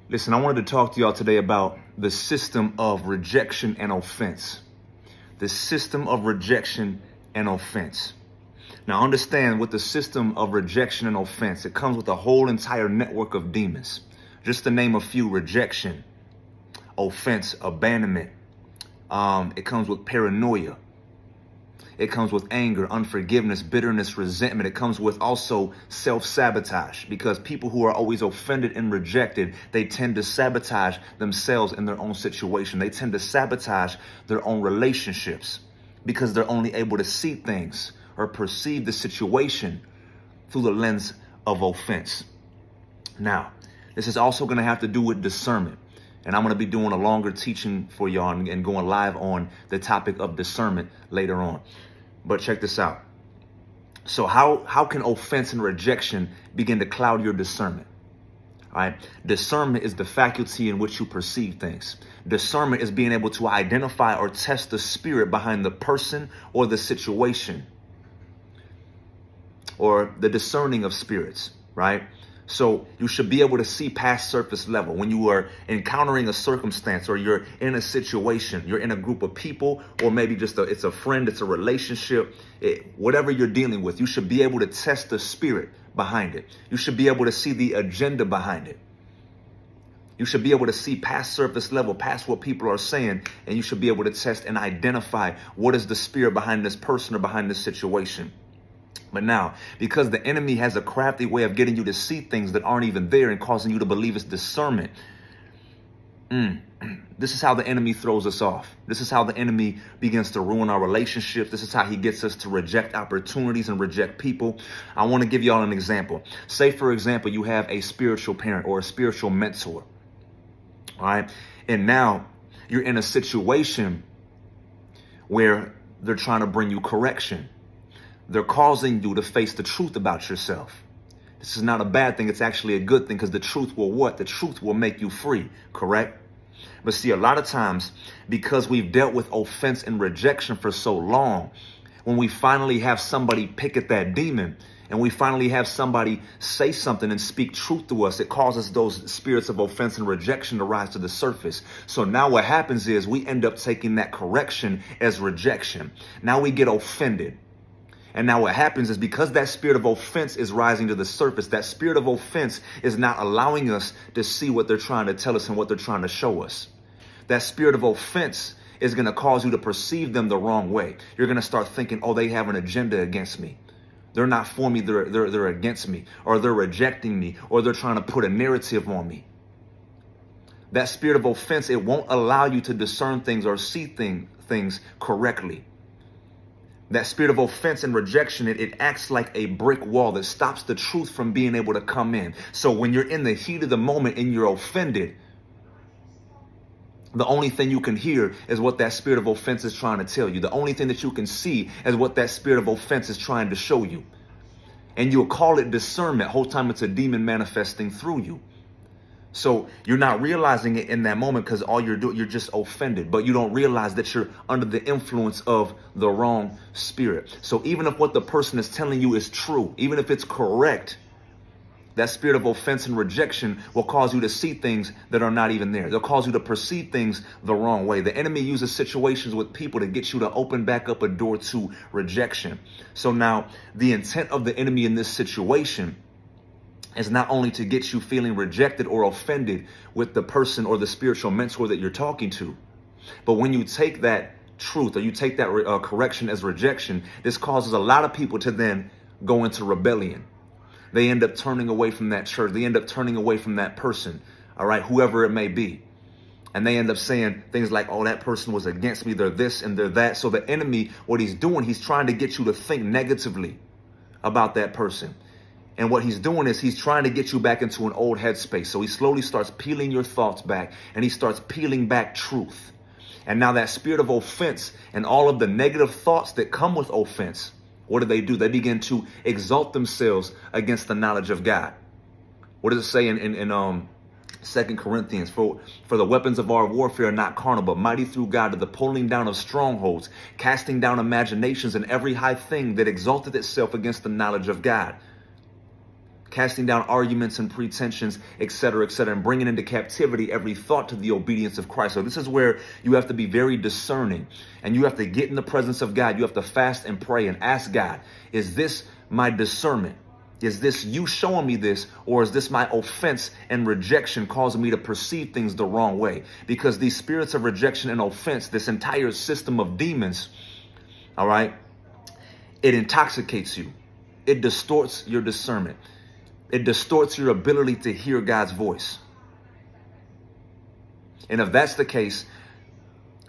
Listen, I wanted to talk to y'all today about the system of rejection and offense. The system of rejection and offense. Now understand, with the system of rejection and offense, it comes with a whole entire network of demons. Just to name a few: rejection, offense, abandonment. It comes with paranoia. It comes with anger, unforgiveness, bitterness, resentment. It comes with also self-sabotage, because people who are always offended and rejected, they tend to sabotage themselves in their own situation. They tend to sabotage their own relationships because they're only able to see things or perceive the situation through the lens of offense. Now, this is also going to have to do with discernment. And I'm going to be doing a longer teaching for y'all and going live on the topic of discernment later on. But check this out. So how can offense and rejection begin to cloud your discernment? All right. Discernment is the faculty in which you perceive things. Discernment is being able to identify or test the spirit behind the person or the situation, or the discerning of spirits, right? So you should be able to see past surface level. When you are encountering a circumstance, or you're in a situation, you're in a group of people, or maybe just it's a friend, it's a relationship, whatever you're dealing with, you should be able to test the spirit behind it. You should be able to see the agenda behind it. You should be able to see past surface level, past what people are saying, and you should be able to test and identify what is the spirit behind this person or behind this situation. But now, because the enemy has a crafty way of getting you to see things that aren't even there and causing you to believe it's discernment, this is how the enemy throws us off. This is how the enemy begins to ruin our relationships. This is how he gets us to reject opportunities and reject people. I want to give y'all an example. Say, for example, you have a spiritual parent or a spiritual mentor. All right. And now you're in a situation where they're trying to bring you correction. They're causing you to face the truth about yourself. This is not a bad thing. It's actually a good thing, because the truth will what? The truth will make you free, correct? But see, a lot of times, because we've dealt with offense and rejection for so long, when we finally have somebody pick at that demon, and we finally have somebody say something and speak truth to us, it causes those spirits of offense and rejection to rise to the surface. So now what happens is we end up taking that correction as rejection. Now we get offended. And now what happens is, because that spirit of offense is rising to the surface, that spirit of offense is not allowing us to see what they're trying to tell us and what they're trying to show us. That spirit of offense is going to cause you to perceive them the wrong way. You're going to start thinking, oh, they have an agenda against me. They're not for me. They're against me, or they're rejecting me, or they're trying to put a narrative on me. That spirit of offense, it won't allow you to discern things or see things correctly. That spirit of offense and rejection, it acts like a brick wall that stops the truth from being able to come in. So when you're in the heat of the moment and you're offended, the only thing you can hear is what that spirit of offense is trying to tell you. The only thing that you can see is what that spirit of offense is trying to show you. And you'll call it discernment. Whole time it's a demon manifesting through you. So you're not realizing it in that moment, because all you're doing, you're just offended, but you don't realize that you're under the influence of the wrong spirit. So even if what the person is telling you is true, even if it's correct, that spirit of offense and rejection will cause you to see things that are not even there. They'll cause you to perceive things the wrong way. The enemy uses situations with people to get you to open back up a door to rejection. So now the intent of the enemy in this situation is not only to get you feeling rejected or offended with the person or the spiritual mentor that you're talking to, but when you take that truth, or you take that correction as rejection, this causes a lot of people to then go into rebellion. They end up turning away from that church. They end up turning away from that person, all right, whoever it may be. And they end up saying things like, oh, that person was against me, they're this and they're that. So the enemy, what he's doing, he's trying to get you to think negatively about that person. And what he's doing is he's trying to get you back into an old headspace. So he slowly starts peeling your thoughts back, and he starts peeling back truth. And now that spirit of offense and all of the negative thoughts that come with offense, what do? They begin to exalt themselves against the knowledge of God. What does it say in 2 Corinthians? For the weapons of our warfare are not carnal, but mighty through God to the pulling down of strongholds, casting down imaginations and every high thing that exalteth itself against the knowledge of God. casting down arguments and pretensions, etc., etc., and bringing into captivity every thought to the obedience of Christ. So this is where you have to be very discerning, and you have to get in the presence of God. You have to fast and pray and ask God, is this my discernment? Is this you showing me this, or is this my offense and rejection causing me to perceive things the wrong way? Because these spirits of rejection and offense, this entire system of demons, all right, it intoxicates you. It distorts your discernment. It distorts your ability to hear God's voice. And if that's the case,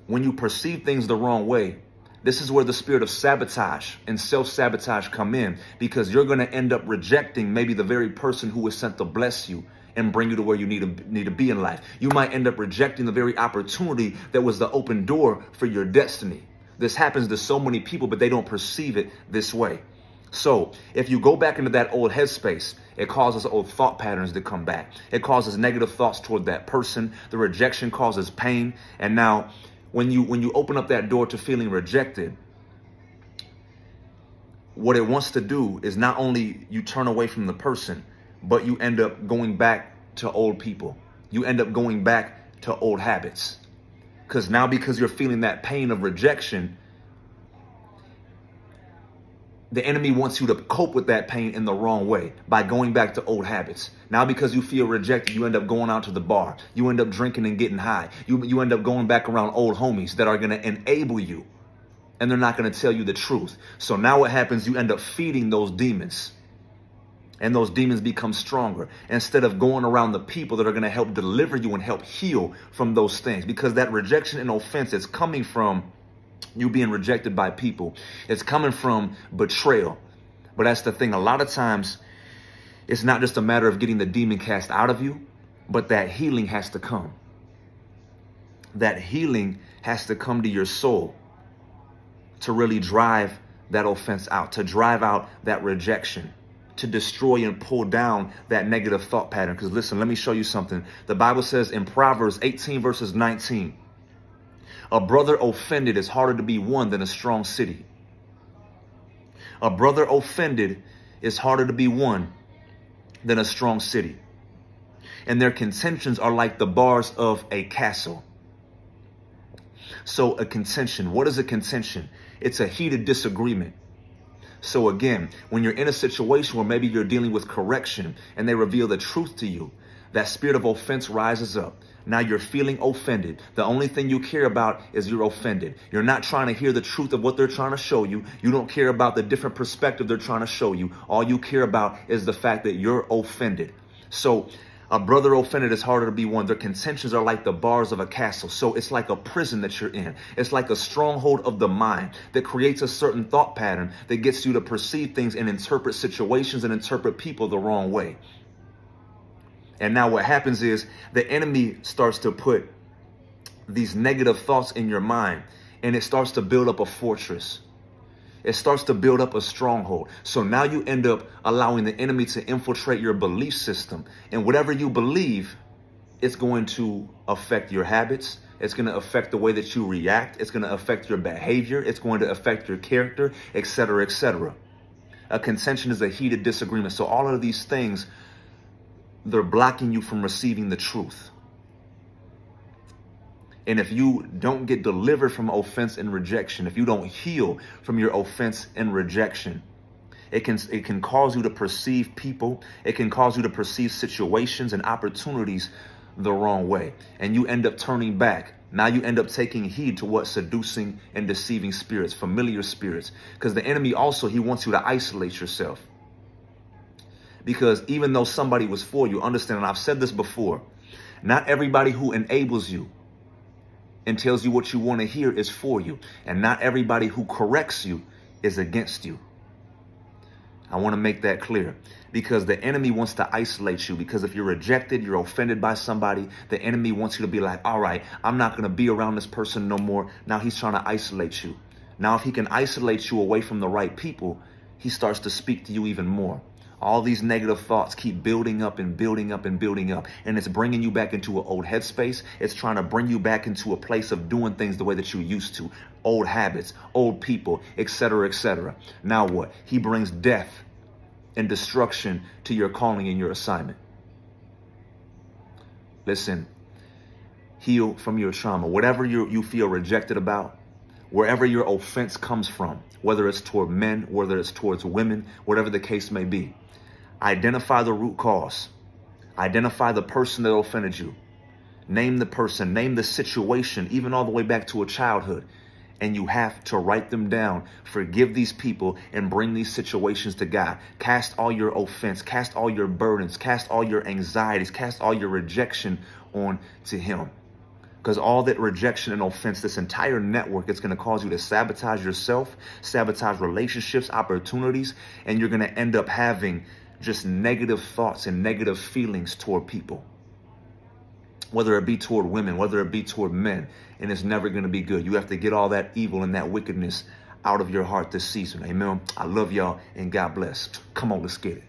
when you perceive things the wrong way, this is where the spirit of sabotage and self-sabotage come in, because you're going to end up rejecting maybe the very person who was sent to bless you and bring you to where you need to be in life. You might end up rejecting the very opportunity that was the open door for your destiny. This happens to so many people, but they don't perceive it this way. So if you go back into that old headspace, it causes old thought patterns to come back. It causes negative thoughts toward that person. The rejection causes pain. And now when you open up that door to feeling rejected, what it wants to do is not only you turn away from the person, but you end up going back to old people. You end up going back to old habits. Because you're feeling that pain of rejection, the enemy wants you to cope with that pain in the wrong way by going back to old habits. Now, because you feel rejected, you end up going out to the bar. You end up drinking and getting high. You end up going back around old homies that are going to enable you, and they're not going to tell you the truth. So now what happens? You end up feeding those demons, and those demons become stronger instead of going around the people that are going to help deliver you and help heal from those things. Because that rejection and offense is coming from you being rejected by people. It's coming from betrayal. But that's the thing. A lot of times, it's not just a matter of getting the demon cast out of you, but that healing has to come. That healing has to come to your soul to really drive that offense out, to drive out that rejection, to destroy and pull down that negative thought pattern. Because listen, let me show you something. The Bible says in Proverbs 18 verses 19, a brother offended is harder to be won than a strong city. A brother offended is harder to be won than a strong city. And their contentions are like the bars of a castle. So a contention, what is a contention? It's a heated disagreement. So again, when you're in a situation where maybe you're dealing with correction and they reveal the truth to you, that spirit of offense rises up. Now you're feeling offended. The only thing you care about is you're offended. You're not trying to hear the truth of what they're trying to show you. You don't care about the different perspective they're trying to show you. All you care about is the fact that you're offended. So a brother offended is harder to be won. Their contentions are like the bars of a castle. So it's like a prison that you're in. It's like a stronghold of the mind that creates a certain thought pattern that gets you to perceive things and interpret situations and interpret people the wrong way. And now what happens is the enemy starts to put these negative thoughts in your mind, and it starts to build up a fortress. It starts to build up a stronghold. So now you end up allowing the enemy to infiltrate your belief system. And whatever you believe, it's going to affect your habits. It's going to affect the way that you react. It's going to affect your behavior. It's going to affect your character, etc., etc. A contention is a heated disagreement. So all of these things, they're blocking you from receiving the truth. And if you don't get delivered from offense and rejection, if you don't heal from your offense and rejection, it can cause you to perceive people. It can cause you to perceive situations and opportunities the wrong way. And you end up turning back. Now you end up taking heed to what seducing and deceiving spirits, familiar spirits. Because the enemy also, he wants you to isolate yourself. Because even though somebody was for you, understand, and I've said this before, not everybody who enables you and tells you what you want to hear is for you. And not everybody who corrects you is against you. I want to make that clear, because the enemy wants to isolate you. Because if you're rejected, you're offended by somebody, the enemy wants you to be like, all right, I'm not going to be around this person no more. Now he's trying to isolate you. Now, if he can isolate you away from the right people, he starts to speak to you even more. All these negative thoughts keep building up and building up and building up. And it's bringing you back into an old headspace. It's trying to bring you back into a place of doing things the way that you used to. Old habits, old people, etc., etc. Now what? He brings death and destruction to your calling and your assignment. Listen, heal from your trauma. Whatever you feel rejected about, wherever your offense comes from, whether it's toward men, whether it's towards women, whatever the case may be, identify the root cause. Identify the person that offended you. Name the person, name the situation, even all the way back to a childhood. And you have to write them down. Forgive these people and bring these situations to God. Cast all your offense, cast all your burdens, cast all your anxieties, cast all your rejection on to Him. Because all that rejection and offense, this entire network, it's going to cause you to sabotage yourself, sabotage relationships, opportunities, and you're going to end up having just negative thoughts and negative feelings toward people. Whether it be toward women, whether it be toward men, and it's never going to be good. You have to get all that evil and that wickedness out of your heart this season. Amen. I love y'all and God bless. Come on, let's get it.